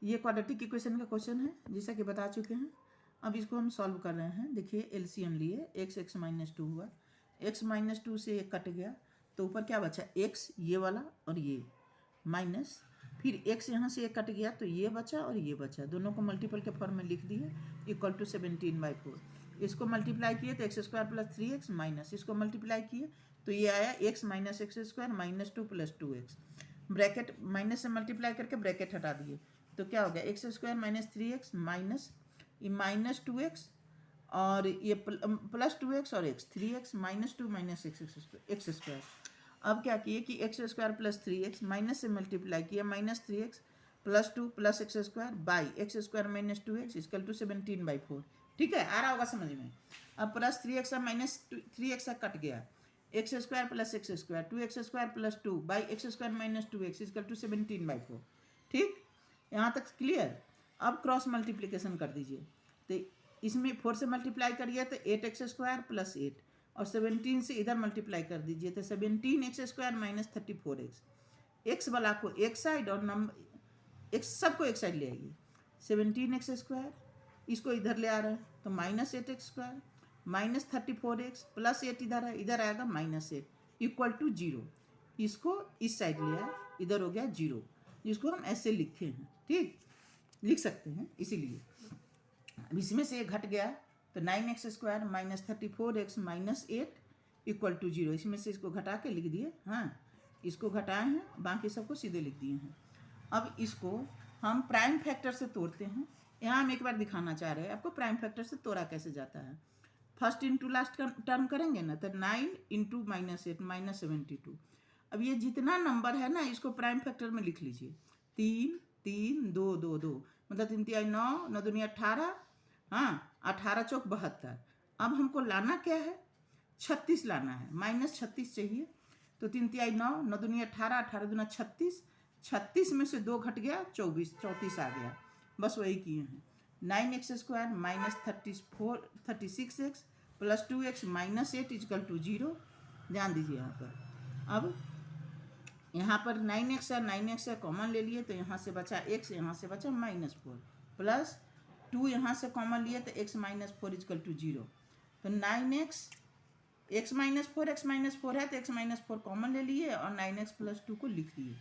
ये quadratic equation का question है जैसा कि बता चुके हैं। अब इसको हम सॉल्व कर रहे हैं। देखिए एलसीएम लिए, x माइनस 2 हुआ, x माइनस 2 से एक कट गया तो ऊपर क्या बचा, x ये वाला और ये माइनस, फिर x यहाँ से एक कट गया तो ये बचा और ये बचा, दोनों को मल्टीपल के फॉर्म में लिख दिए, इक्वल टू 17/4। इसको मल्टीप्लाई किए तो x square plus 3x minus, इसको मल्टीप्लाई किए तो ये आया x minus x square minus 2 plus 2x, bracket minus से मल्टीप्लाई करके ब्रैकेट हटा दिए तो क्या हो गया, x square minus 3x minus ये माइनस 2x और ये प्लस 2x और x, 3x minus 2 minus x square. अब क्या किए कि x square plus 3x minus से मल्टीप्लाई किया, minus 3x plus 2 plus x square by x square minus 2x equal to 17/4। ठीक है, आ रहा होगा समझ में। अब plus 3x minus 3x cut गया, x square plus x square 2x square plus 2 by x square minus 2x equal to 17/4। ठीक, यहाँ तक क्लियर। अब क्रॉस मल्टीप्लिकेशन कर दीजिए तो इसमें 4 से मल्टीप्लाई करिए तो 8x स्क्वायर प्लस 8 और 17 से इधर मल्टीप्लाई कर दीजिए तो 17x square minus 34x, x वाला को एक साइड और नंबर एक्स सबको एक साइड ले आइए, 17x स्क्वायर इसको इधर ले आ रहा है तो minus 8x square minus 34x plus 8 इधर है, इधर आएगा माइनस 8 इक्वल टू 0। इसको इस साइड ले आए, इधर हो गया 0, जिसको हम ऐसे लिखे हैं। ठीक, लिख सकते हैं इसीलिए। अब इसमें से घट गया तो 9x square minus 34x minus 8 equal to 0, इसमें से इसको घटा के लिख दिए। हाँ, इसको घटाए हैं, बाकी सबको सीधे लिख दिए हैं। अब इसको हम प्राइम फैक्टर से तोड़ते हैं। यहाँ हम एक बार दिखाना चाह रहे हैं आपको प्राइम फैक्टर से तोड़ा कैसे जाता है। फर्स्ट इंटू लास्ट टर्म करेंगे ना तो 9 इंटू माइनस 8 माइनस 72। अब ये जितना नंबर है ना इसको प्राइम फैक्टर में लिख लीजिए, 3 3 2 2 2 मतलब 3 3 9 9 दूनी 18, हाँ 18 चौक 72। अब हमको लाना क्या है, 36 लाना है, माइनस 36 चाहिए तो 3 3 9 9 दूनी 18 18 दूना 36, 36 में से 2 घट गया 24 34 आ गया, बस वही किए हैं। 9x square minus 36x plus 2x minus 8 equal to 0। ध्यान दीजिए यहाँ पर। अब यहाँ पर 9x है, 9x है कॉमन ले लिए तो यहाँ से बचा x, यहाँ से बचा माइनस 4 प्लस 2 यहाँ से कॉमन लिए तो x माइनस 4 इक्वल टू 0। तो 9x x माइनस 4 है तो x माइनस 4 कॉमन ले लिए और 9x प्लस 2 को लिख दिए।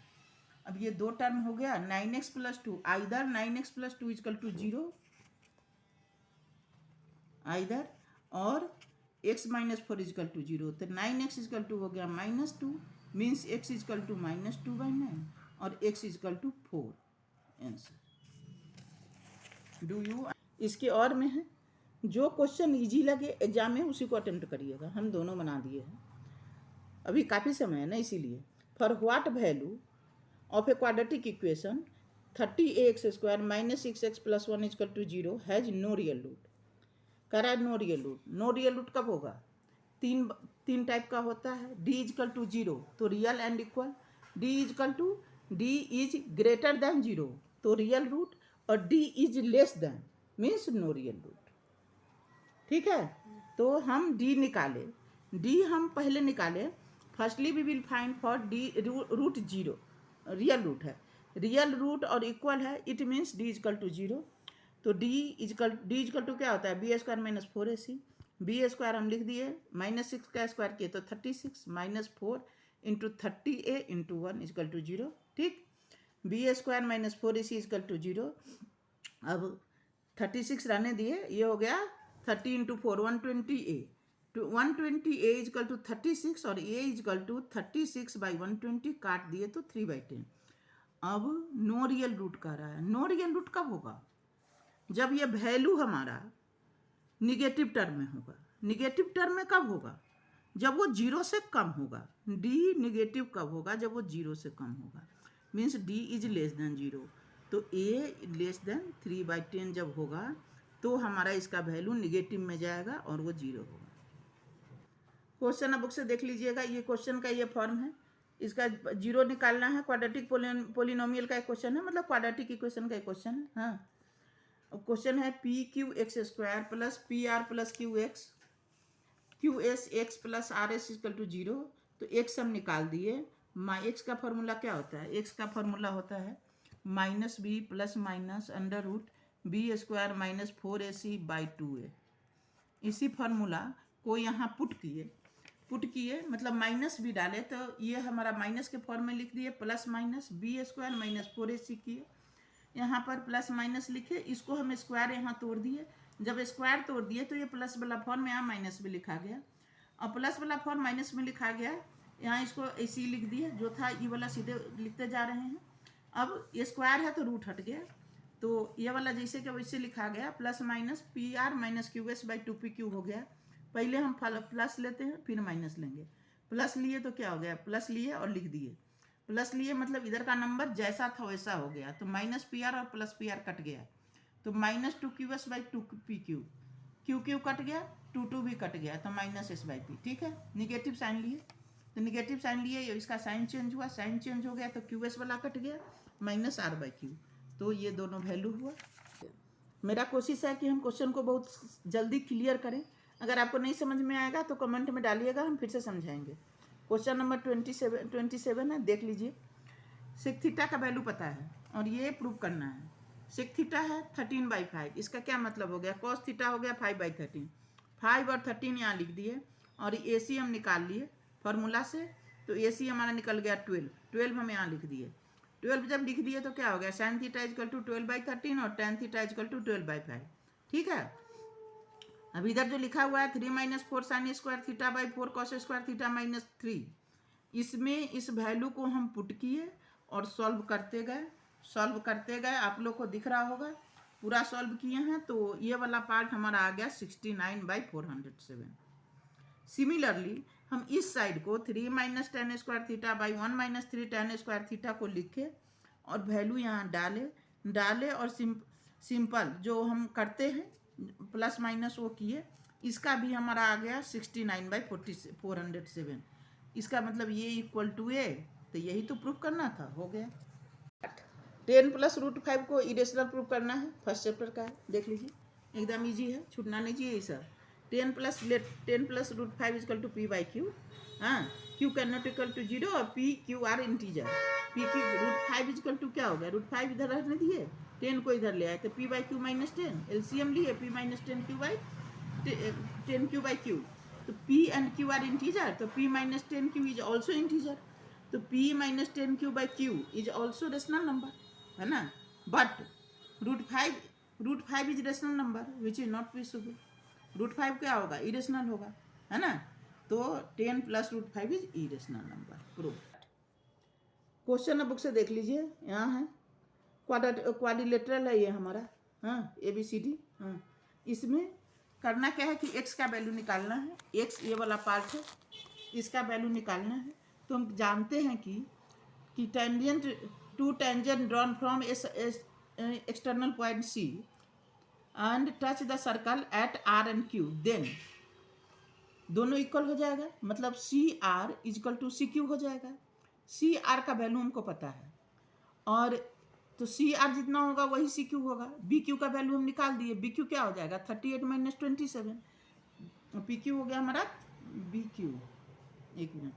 अब ये दो टर्म हो गया, 9x plus 2 either 9x plus 2 equal to 0 either और x माइनस 4 इक्वल टू 0। तो 9x इक्वल टू हो गया minus 2 means x equal to minus 2/9 और x equal to 4। Answer do you. इसके और में है, जो क्वेश्चन इजी लगे एग्जाम में उसी को अटेम्प्ट करिएगा। हम दोनों बना दिए हैं, अभी काफ़ी समय है ना इसीलिए। For what value of a quadratic equation 30ax square minus 6x plus 1 equal to 0 has no real root. कह रहा है no real root. No real root कब होगा, तीन टाइप का होता है। d इक्वल टू 0 तो real and equal, d is greater than 0 तो रियल रूट, और d is less than means no real root. ठीक है, तो हम d निकाले, d हम पहले निकाले। Firstly we will find for d root 0, real root है, रियल रूट और इक्वल है, it means d equal to 0। तो d इक्वल टू क्या होता है, B square minus 4ac, B square हम लिख दिए, माइनस 6 का स्क्वायर किए तो 36 minus 4 into 30a into 1 equal to 0। ठीक, B square minus 4ac equal to 0। अब 36 रहने दिए, ये हो गया 30 इंटू 4 120a, तो 120a इक्वल टू 36 और a इक्वल टू 36 बाई 120 काट दिए तो 3/10। अब नो रियल रूट का रहा है। नो रियल रूट कब होगा, जब ये वैल्यू हमारा निगेटिव टर्म में होगा। निगेटिव टर्म में कब होगा, जब वो 0 से कम होगा। d निगेटिव कब होगा, जब वो 0 से कम होगा, means d is less then 0। तो a लेस देन 3/10 जब होगा तो हमारा इसका वैल्यू निगेटिव में जाएगा और वो 0 होगा। क्वेश्चन अब बुक से देख लीजिएगा, ये क्वेश्चन का ये फॉर्म है, इसका 0 निकालना है। क्वाड्रेटिक पोलिनोमियल का एक क्वेश्चन है, मतलब क्वाड्रेटिक इक्वेशन का एक क्वेश्चन है। हाँ, क्वेश्चन है P Q X square plus P R plus Q S X plus R S equal to 0। तो एक्स हम निकाल दिए, एक्स का फॉर्मूला क्या होता है, एक्स का फॉर्मूला होता है -b plus minus under root b² minus 4ac/2a। इसी फार्मूला को यहाँ पुट किए मतलब माइनस भी डाले तो ये हमारा माइनस के फॉर्म में लिख दिए, plus minus b² minus 4ac किए, यहाँ पर प्लस माइनस लिखे, इसको हम स्क्वायर यहाँ तोड़ दिए। जब स्क्वायर तोड़ दिए तो ये प्लस वाला फॉर्म में यहाँ माइनस भी लिखा गया, और प्लस वाला फॉर्म माइनस में लिखा गया, यहाँ इसको ऐसे ही लिख दिए, जो था ये वाला सीधे लिखते जा रहे हैं। अब ये स्क्वायर है तो रूट हट गया, तो ये वाला जैसे कि वैसे लिखा गया, plus minus PR minus QS/2PQ हो गया। पहले हम प्लस लेते हैं फिर माइनस लेंगे। प्लस लिए तो क्या हो गया, प्लस लिए और लिख दिए, प्लस लिए मतलब इधर का नंबर जैसा था वैसा हो गया, तो माइनस PR और प्लस PR कट गया, तो -2QS/2PQ, QQ कट गया, 2 भी कट गया, तो -S/P। ठीक है, निगेटिव साइन लिए तो निगेटिव साइन लिए, इसका साइन चेंज हुआ, साइन चेंज हो गया तो QS वाला कट गया, -R/Q, तो ये दोनों वैल्यू हुआ। मेरा कोशिश है कि हम क्वेश्चन को बहुत जल्दी क्लियर करें। अगर आपको नहीं समझ में आएगा तो कमेंट में डालिएगा, हम फिर से समझाएंगे। क्वेश्चन नंबर 27 है, देख लीजिए। सेक थीटा का वैल्यू पता है और ये प्रूव करना है। सेक थीटा है 13/5, इसका क्या मतलब हो गया, कॉस थीटा हो गया 5/13, 5 और 13 यहाँ लिख दिए, और AC हम निकाल लिए फार्मूला से, तो AC हमारा निकल गया 12 हम यहाँ लिख दिए। 12 जब लिख दिए तो क्या हो गया, साइन थीटा इजकल टू 12/13 और टेन थीटा इजकल टू 12/5। ठीक है, अब इधर जो लिखा हुआ है 3 - 4 sine square theta by 4 cos square theta -3, इसमें इस वैल्यू को हम पुट किए और सॉल्व करते गए। आप लोग को दिख रहा होगा, पूरा सॉल्व किए हैं, तो ये वाला पार्ट हमारा आ गया 69/407। सिमिलरली हम इस साइड को 3 - tan square theta by 1 - 3 tan square theta को लिखे और वैल्यू यहाँ डाले और सिंपल जो हम करते हैं प्लस माइनस वो किए। इसका भी हमारा आ गया 69/407। इसका मतलब ये इक्वल टू ए, तो यही तो प्रूफ करना था, हो गया। 10 + √5 को इरेशनल प्रूफ करना है, फर्स्ट चैप्टर का है, देख लीजिए, एकदम ईजी है, छूटना नहीं चाहिए सर। 10 + √5 is equal to P/Q। हाँ, Q can not equal to 0 और PQ are integer. PQ √5 is equal to क्या हो गया, √5 इधर रहने दिए, 10 को इधर ले आए तो P/Q -10, LCM लिए P - 10Q/10Q/Q, तो P and Q are integer, तो P - 10Q is also integer, तो P - 10Q/Q is also rational number, है ना। But √5 is rational number which is not possible. √5 क्या होगा, इरेशनल होगा, है ना, तो 10 + √5 is irrational number, proof. Question book से देख लीजिए, यहाँ है क्वाड्रिलेटरल है ये हमारा, हाँ, ABCD। हाँ, इसमें करना क्या है कि x का वैल्यू निकालना है, x ये वाला पार्ट है, इसका वैल्यू निकालना है। तो हम जानते हैं कि tangent drawn from external point C and touch the circle at R and Q, then दोनों इक्वल हो जाएगा, मतलब CR इजकल टू CQ हो जाएगा। CR का वैल्यू हमको पता है, और तो CR जितना होगा वही CQ होगा। BQ का वैल्यू हम निकाल दिए, BQ क्या हो जाएगा 38 - 27, PQ हो गया हमारा BQ, एक मिनट,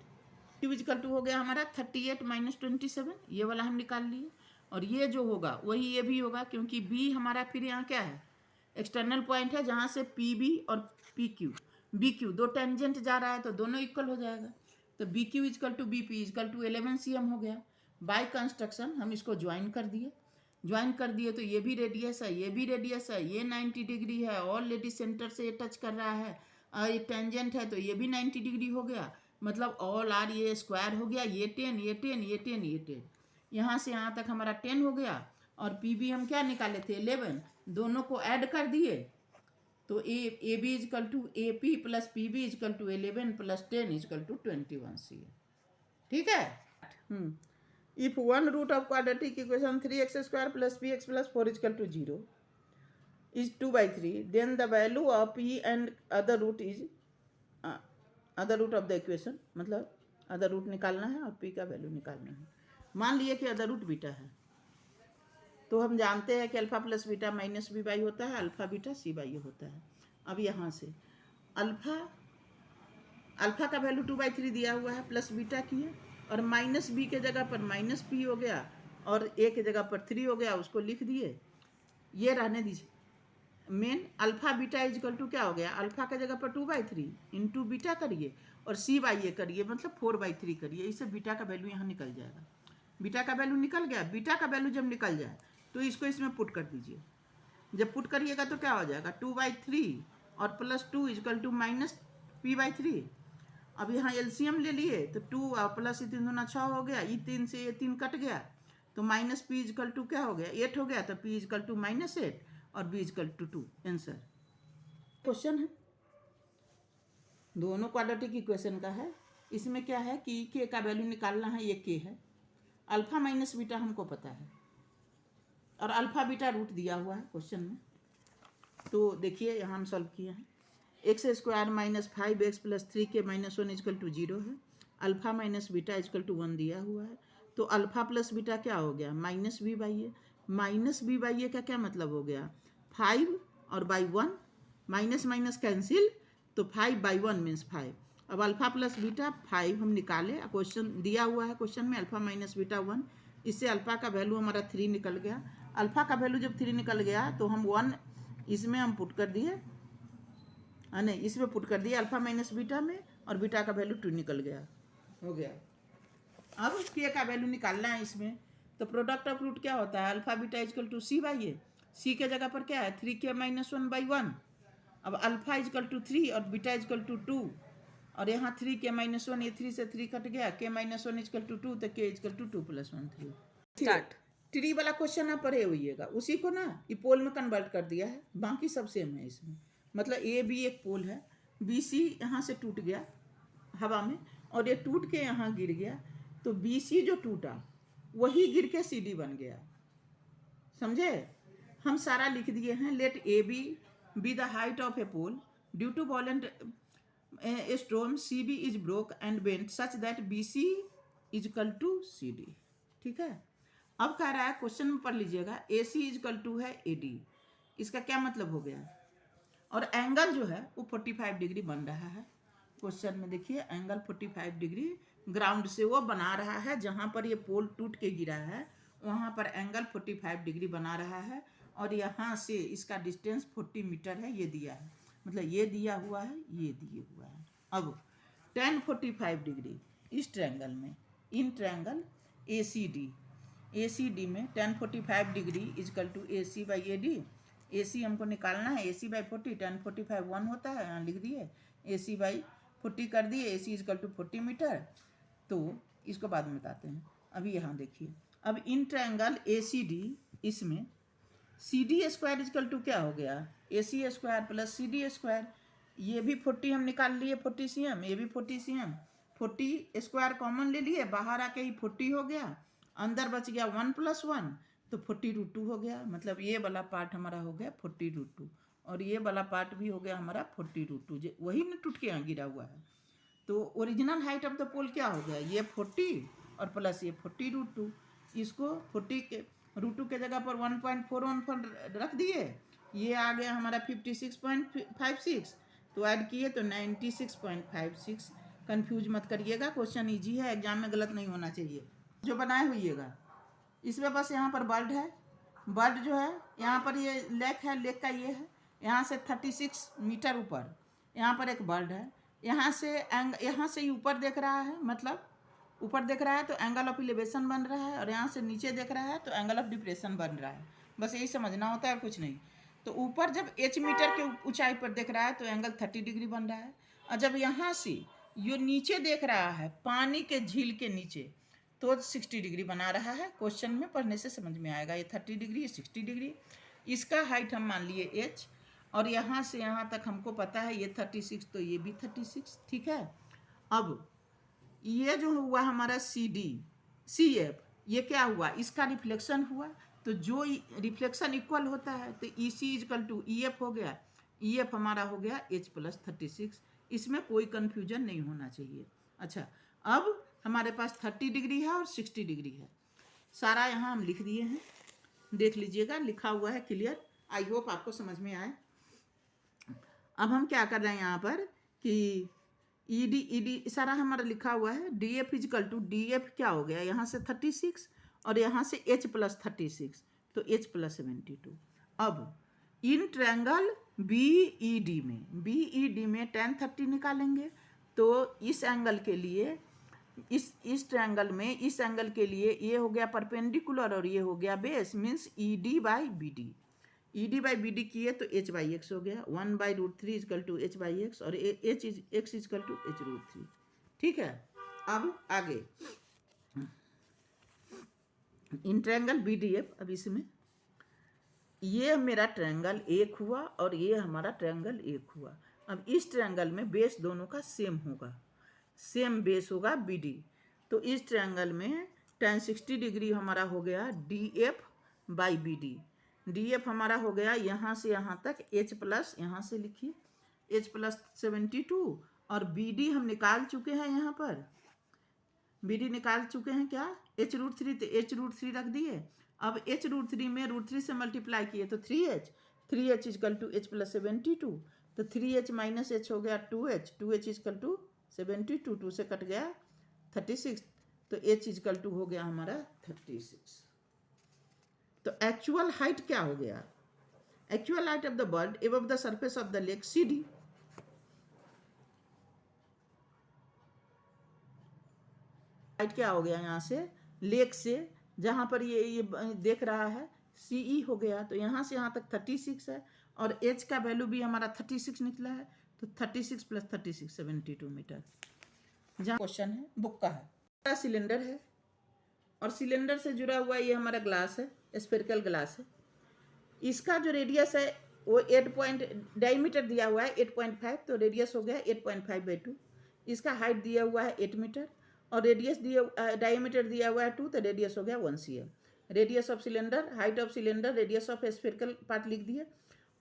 Q इजकल टू हो गया हमारा 38 - 27, ये वाला हम निकाल लिए, और ये जो होगा वही ये भी होगा, क्योंकि B हमारा फिर यहाँ क्या है, एक्सटर्नल पॉइंट है, जहाँ से PB और BQ दो टेंजेंट जा रहा है, तो दोनों इक्वल हो जाएगा, तो BQ is equal to BP is equal to 11 cm हो गया। बाय कंस्ट्रक्शन हम इसको ज्वाइन कर दिए, तो ये भी रेडियस है, ये भी रेडियस है, ये 90 डिग्री है, ऑलरेडी सेंटर से ये टच कर रहा है, और ये टेंजेंट है तो ये भी 90 डिग्री हो गया, मतलब ऑल आर ये स्क्वायर हो गया, ये 10 ये 10 ये 10 ये 10, यहाँ से यहाँ तक हमारा 10 हो गया, और PB हम क्या निकाले थे 11, दोनों को ऐड कर दिए, तो AB is equal to AP + PB is equal to 11 + 10 is equal to 21 cm। ठीक है। If one root of quadratic equation 3x² + px + 4 is equal to 0 is 2/3, then the value of p and other root is other root of the equation, मतलब other route निकालना है और p का value निकालना है। मान लिए कि अदर रूट बीटा है, तो हम जानते हैं कि अल्फा + बीटा -b/, होता है, अल्फा बीटा c/a होता है। अब यहाँ से अल्फा का वैल्यू 2/3 दिया हुआ है, प्लस बीटा किए, और -b के जगह पर -p हो गया, और ए के जगह पर 3 हो गया, उसको लिख दिए, ये रहने दीजिए। Main alpha beta is equal to क्या हो गया, अल्फा के जगह पर 2/3 इंटू बीटा करिए और c/a करिए, मतलब 4/3 करिए, इससे बीटा का वैल्यू यहाँ निकल जाएगा। बीटा का वैल्यू निकल गया। बीटा का वैल्यू जब निकल जाए तो इसको इसमें पुट कर दीजिए। जब पुट करिएगा तो क्या हो जाएगा, 2/3 और +2 इजकल टू -p/3। अब यहाँ एलसीएम ले लिए तो 2 और प्लस 3 दूना 6 हो गया, ये 3 से ये 3 कट गया तो -p इजकल टू क्या हो गया, 8 हो गया, तो p इजकल टू -8 और b is equal to 2। Answer question है, दोनों क्वाड्रेटिक इक्वेशन का है। इसमें क्या है कि k का वैल्यू निकालना है, ये k है, अल्फा माइनस बीटा हमको पता है और अल्फा बीटा रूट दिया हुआ है क्वेश्चन में। तो देखिए यहाँ हम सॉल्व किए हैं। x² - 5x + 3k - 1 is equal to 0 है। Alpha minus beta is equal to 1 दिया हुआ है। तो अल्फा प्लस बीटा क्या हो गया, -b/a। -b/a का क्या मतलब हो गया, 5 और बाई 1, माइनस माइनस कैंसिल, तो 5/1 मीन्स 5। अब अल्फा प्लस बीटा 5 हम निकाले, क्वेश्चन दिया हुआ है, क्वेश्चन में अल्फा माइनस बीटा 1, इससे अल्फा का वैल्यू हमारा 3 निकल गया। अल्फा का वैल्यू जब 3 निकल गया तो हम 1 इसमें हम पुट कर दिए, नहीं इसमें पुट कर दिया अल्फा माइनस बीटा में, और बीटा का वैल्यू 2 निकल गया, हो गया। अब के का वैल्यू निकालना है इसमें, तो प्रोडक्ट ऑफ रूट क्या होता है, alpha beta is equal to c/a। c के जगह पर क्या है, 3k - 1/1। अब अल्फा इजकल टू 3 और बीटा इजकल टू 2, और यहाँ 3k - 1, ये 3 से 3 कट गया, k - 1 इजकल टू 2, तो k is equal to 2 + 1 3। Start. Tree वाला क्वेश्चन आप पढ़े होइएगा, उसी को ना ये पोल में कन्वर्ट कर दिया है, बाकी सब सेम है इसमें। मतलब ए बी एक पोल है, बी सी यहाँ से टूट गया हवा में और ये टूट के यहाँ गिर गया, तो बी सी जो टूटा वही गिर के सी डी बन गया, समझे। हम सारा लिख दिए हैं। Let A B the height of a pole due to violent storm, C B is broke and bent such that B C is equal to C D. ठीक है। अब कह रहा है, क्वेश्चन में पढ़ लीजिएगा, ए सी इजकल टू है ए डी। इसका क्या मतलब हो गया, और एंगल जो है वो 45 डिग्री बन रहा है। क्वेश्चन में देखिए, एंगल 45 डिग्री ग्राउंड से वो बना रहा है, जहाँ पर ये पोल टूट के गिरा है वहाँ पर एंगल 45 डिग्री बना रहा है, और यहाँ से इसका डिस्टेंस 40 मीटर है, ये दिया है, मतलब ये दिया हुआ है, ये दिया हुआ है। अब tan 45 डिग्री इस ट्रायंगल में, इन ट्रायंगल ए सी डी में tan 45 degree is equal to AC/AD। AC हमको निकालना है, AC/40, tan 45 1 होता है, यहाँ लिख दिए, AC/40 कर दिए, AC इजकल टू 40 मीटर। तो इसको बाद में बताते हैं, अभी यहाँ देखिए। अब इन ट्रायंगल ACD, इसमें CD² इजकल टू क्या हो गया, AC² + CD²। ये भी 40 हम निकाल लिए, 40 cm, ये भी 40 cm, 40² कॉमन ले लिए, बाहर आके ही 40 हो गया, अंदर बच गया 1 + 1, तो 40√2 हो गया। मतलब ये वाला पार्ट हमारा हो गया 40√2, और ये वाला पार्ट भी हो गया हमारा 40√2, वही में टूट के यहाँ गिरा हुआ है। तो ओरिजिनल हाइट ऑफ द पोल क्या हो गया, ये 40 और प्लस ये 40√2। इसको 40 के √2 के जगह पर 1.414 रख दिए, ये आ गया हमारा 56.56, तो ऐड किए तो 96.56। कंफ्यूज मत करिएगा, क्वेश्चन इजी है, एग्जाम में गलत नहीं होना चाहिए जो बनाए हुईएगा। इसमें बस यहाँ पर बर्ड है, बर्ड जो है यहाँ पर, ये लेक है, लेक का ये है, यहाँ से 36 मीटर ऊपर यहाँ पर एक बर्ड है, यहाँ से ऊपर देख रहा है, मतलब ऊपर देख रहा है तो एंगल ऑफ एलिवेशन बन रहा है, और यहाँ से नीचे देख रहा है तो एंगल ऑफ डिप्रेशन बन रहा है। बस यही समझना होता है और कुछ नहीं। तो ऊपर जब h मीटर के ऊंचाई पर देख रहा है तो एंगल 30 डिग्री बन रहा है, और जब यहाँ से ये नीचे देख रहा है पानी के झील के नीचे तो 60 डिग्री बना रहा है। क्वेश्चन में पढ़ने से समझ में आएगा, ये 30 डिग्री, 60 डिग्री। इसका हाइट हम मान लिए h, और यहाँ से यहाँ तक हमको पता है ये 36, तो ये भी 36। ठीक है। अब ये जो हुआ हमारा CF, ये क्या हुआ, इसका रिफ्लेक्शन हुआ, तो जो रिफ्लेक्शन इक्वल होता है तो EC इजकल टू EF हो गया, EF हमारा हो गया H + 36। इसमें कोई कन्फ्यूजन नहीं होना चाहिए। अच्छा, अब हमारे पास 30 डिग्री है और 60 डिग्री है, सारा यहाँ हम लिख दिए हैं, देख लीजिएगा, लिखा हुआ है क्लियर। आई होप आपको समझ में आए। अब हम क्या कर रहे हैं यहाँ पर कि ED सारा हमारा लिखा हुआ है, DF इजकल टू DF क्या हो गया, यहाँ से 36 और यहाँ से h प्लस 36, तो h प्लस 72। अब इन ट्रायंगल BED में tan 30 निकालेंगे, तो इस एंगल के लिए इस ट्रायंगल में इस एंगल के लिए ये हो गया परपेंडिकुलर और ये हो गया base, means ED by BD किए तो h बाई एक्स हो गया, 1/√3 is equal to h by X, और x इजकल टू h√3। ठीक है, अब आगे इन ट्रायंगल BDF, अब इसमें ये मेरा ट्रायंगल एक हुआ और ये हमारा ट्रायंगल एक हुआ। अब इस ट्रायंगल में बेस दोनों का सेम होगा, सेम बेस होगा BD, तो इस ट्रायंगल में tan 60 डिग्री हमारा हो गया DF बाई BD। DF हमारा हो गया यहाँ से यहाँ तक h प्लस, यहाँ से लिखिए h प्लस 72, और BD हम निकाल चुके हैं, यहाँ पर BD निकाल चुके हैं क्या, h√3, तो h√3 रख दिए। अब h√3 में √3 से मल्टीप्लाई किए तो 3h is equal to h plus 72, तो 3h माइनस h हो गया 2h इजकल टू 72, 2 से कट गया 36, तो h इजकल टू हो गया हमारा 36। तो एक्चुअल हाइट क्या हो गया, actual height of the bird above the surface of the lake CD, height क्या हो गया यहाँ से लेक से, जहाँ पर ये देख रहा है CE हो गया, तो यहाँ से यहाँ तक 36 है, और h का वैल्यू भी हमारा 36 निकला है, तो 36 प्लस 36 72 मीटर। जहाँ क्वेश्चन है बुक का है, सिलेंडर है और सिलेंडर से जुड़ा हुआ ये हमारा ग्लास है, स्फेरिकल ग्लास है। इसका जो रेडियस है वो 8 डायमीटर दिया हुआ है 8.5, तो रेडियस हो गया 8.5/2। इसका हाइट दिया हुआ है 8 मीटर और रेडियस दिया डायमीटर दिया हुआ है 2, तो रेडियस हो गया 1 cm। Radius of cylinder, height of cylinder, radius of spherical part लिख दिए।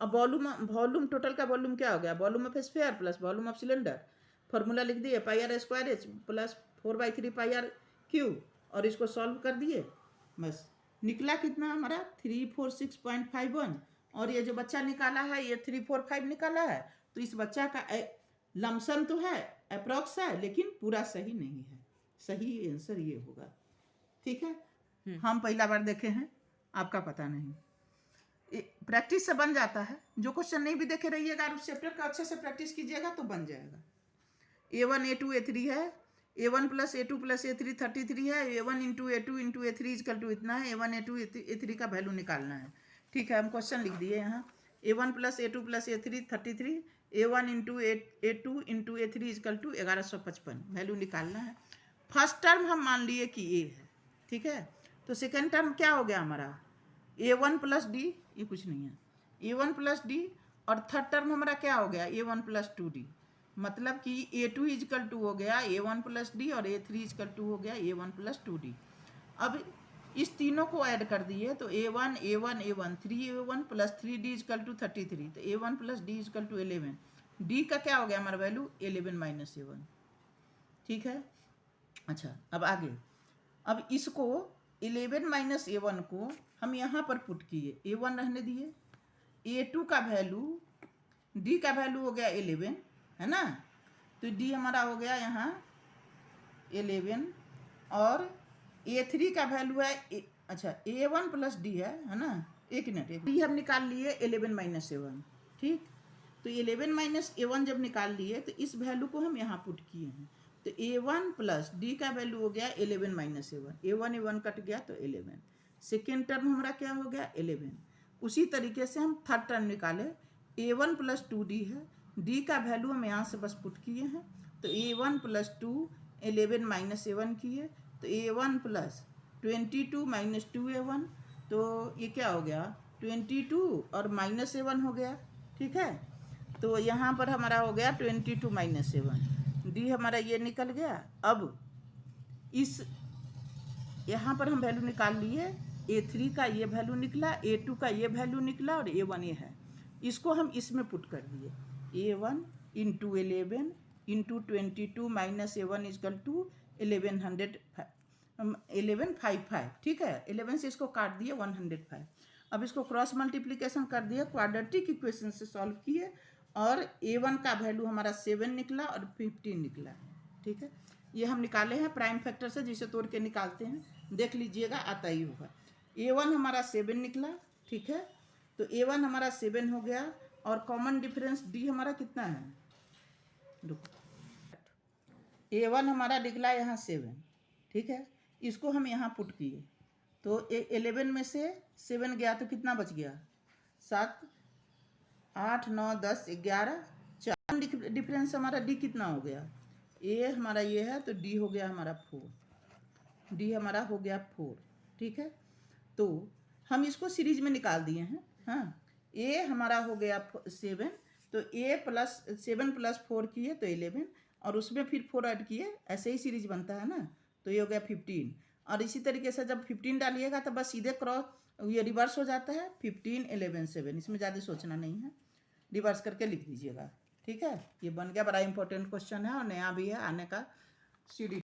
अब वॉल्यूम टोटल का वॉल्यूम क्या हो गया, volume of sphere plus volume of cylinder, formula लिख दिए πr² प्लस 4/3 πr³, और इसको सॉल्व कर दिए, बस निकला कितना हमारा 346.51। और ये जो बच्चा निकाला है ये 345 निकाला है, तो इस बच्चा का लमसम तो है, अप्रॉक्स है, लेकिन पूरा सही नहीं है, सही आंसर ये होगा। ठीक है, हम पहला बार देखे हैं, आपका पता नहीं, प्रैक्टिस से बन जाता है। जो क्वेश्चन नहीं भी देखे रहिएगा और उस चैप्टर का अच्छे से प्रैक्टिस कीजिएगा तो बन जाएगा। A1 A2 A3 है, A1 plus A2 plus A3 33 है, A1 into A2 into A3 is equal to इतना है, A1 A2 A3 का वैल्यू निकालना है। ठीक है, हम क्वेश्चन लिख दिए यहाँ, A1 plus A2 plus A3 33, A1 into A2 into A3 is equal to 1155, value निकालना है। फर्स्ट टर्म हम मान लिए कि A है, ठीक है, तो सेकेंड टर्म क्या हो गया हमारा A1 प्लस D, ये कुछ नहीं है, A1 प्लस D, और थर्ड टर्म हमारा क्या हो गया A1 प्लस 2D, मतलब कि A2 इजकल टू हो गया A1 प्लस D और A3 इजकल टू हो गया A1 प्लस 2D। अब इस तीनों को ऐड कर दिए तो A1 A1 A1 3A1 plus 3D is equal to 33, तो A1 plus D is equal to 11। D का क्या हो गया हमारा वैल्यू 11 माइनस A1। ठीक है, अच्छा अब आगे, अब इसको 11 माइनस A1 को हम यहाँ पर पुट किए, A1 रहने दिए, A2 का वैल्यू, D का वैल्यू हो गया 11 है ना, तो D हमारा हो गया यहाँ 11, और A3 का वैल्यू है अच्छा A1 प्लस D है ना, एक मिनट, D हम निकाल लिए 11 माइनस A1। ठीक, तो 11 माइनस A1 जब निकाल लिए तो इस वैल्यू को हम यहाँ पुट किए हैं, तो A1 प्लस D का वैल्यू हो गया 11 माइनस A1, A1 कट गया तो 11, सेकेंड टर्म हमारा क्या हो गया 11। उसी तरीके से हम थर्ड टर्म निकाले, A1 प्लस 2D है, D का वैल्यू हम यहाँ से बस पुट किए हैं, तो A1 प्लस 2 11 माइनस A1 किए, तो A1 प्लस 22 माइनस 2A1, तो ये क्या हो गया 22 और माइनस A1 हो गया। ठीक है, तो यहाँ पर हमारा हो गया 22 माइनस A1, D हमारा ये निकल गया। अब इस यहाँ पर हम वैल्यू निकाल लिए, A3 का ये वैल्यू निकला, A2 का ये वैल्यू निकला, और A1 ये है, इसको हम इसमें पुट कर दिए, A1 into 11 into 22 minus A1 is equal to 1155। ठीक है, 11 से इसको काट दिए 105। अब इसको क्रॉस मल्टीप्लिकेशन कर दिया, क्वाड्रेटिक इक्वेशन से सॉल्व किए, और A1 का वैल्यू हमारा 7 निकला और 15 निकला। ठीक है, ये हम निकाले हैं प्राइम फैक्टर से, जिसे तोड़ के निकालते हैं, देख लीजिएगा, आता ही होगा। A1 हमारा 7 निकला, ठीक है। तो A1 हमारा 7 हो गया, और कॉमन डिफरेंस D हमारा कितना है, रुको, A1 हमारा निकला यहाँ 7, ठीक है। इसको हम यहाँ पुट किए तो 11 में से 7 गया तो कितना बच गया, 7, 8, 9, 10, 11, 4 डिफरेंस हमारा D कितना हो गया, A हमारा ये है तो D हो गया हमारा 4, D हमारा हो गया 4, ठीक है। तो हम इसको सीरीज में निकाल दिए हैं, हाँ। A हमारा हो गया 7, तो A प्लस 7 प्लस 4 किए तो 11, और उसमें फिर 4 ऐड किए, ऐसे ही सीरीज बनता है ना। तो ये हो गया 15, और इसी तरीके से जब 15 डालिएगा तो बस सीधे क्रॉस ये रिवर्स हो जाता है, 15, 11, 7, इसमें ज़्यादा सोचना नहीं है, रिवर्स करके लिख दीजिएगा, ठीक है। ये बन गया, बड़ा इंपॉर्टेंट क्वेश्चन है और नया भी है, आने का CD